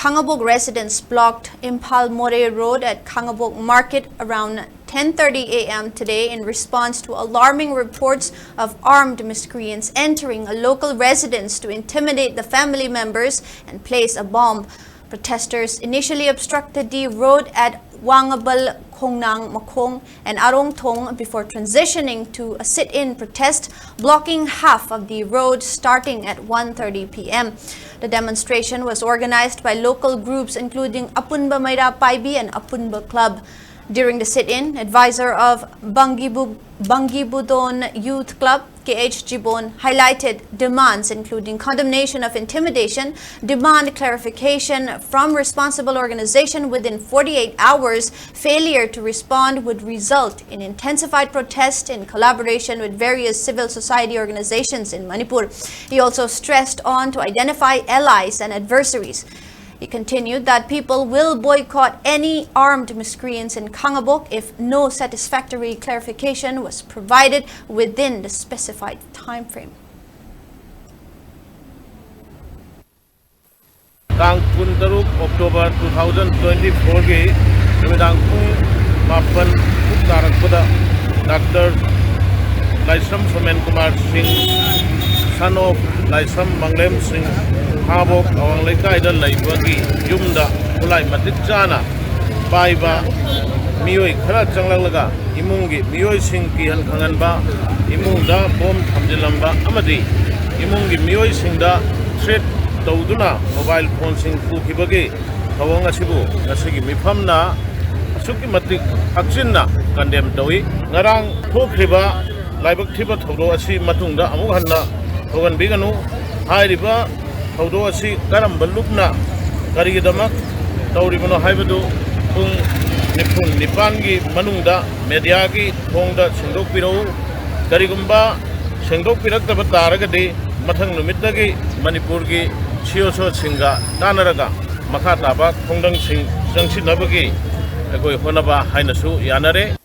Khangabok residents blocked Imphal More Road at Khangabok Market around 10:30 a.m. today in response to alarming reports of armed miscreants entering a local residence to intimidate the family members and place a bomb. Protesters initially obstructed the road at Wangabal, Khongnang, Makong, and Arong Thong before transitioning to a sit-in protest, blocking half of the road starting at 1:30 p.m. The demonstration was organized by local groups including Apunba Mayra Paibi and Apunba Club. During the sit-in, advisor of Bangibudon Youth Club, KH Jibon, highlighted demands including condemnation of intimidation, demand clarification from responsible organization within 48 hours. Failure to respond would result in intensified protest in collaboration with various civil society organizations in Manipur. He also stressed on to identify allies and adversaries. He continued that people will boycott any armed miscreants in Khangabok if no satisfactory clarification was provided within the specified time frame. Tang 13 October 2024 ke Numidang pung 8 tarakpada Dr. Laisam Somen Kumar Singh, son of Laisam Manglem Singh, Khangabok awang lekai da laibagi yumda kulai matik chana paiba miyoi khara changlalaga imungi miyoi sing ki han khanganba imungda bom thamjilamba amadi imungi miyoi singda threat tawduna mobile phone sing phukibagi thawang asibu ngasigi mifamna asuki matik akchinna condemn tawi ngarang thokriba laibak thiba thodo asi matungda amuk hanna thogan biganu hairiba Haudo asi karam balupna karigidamak tauribano haibadu pung nipangi manungda media ki thongda sengdok pirau karigumba sengdok pirakta bataragadi mathang numitagi Manipur ki chiyoso singa tanaraga makha taba thongdang sing jangsinabagi ekoi honaba hainasu yanare.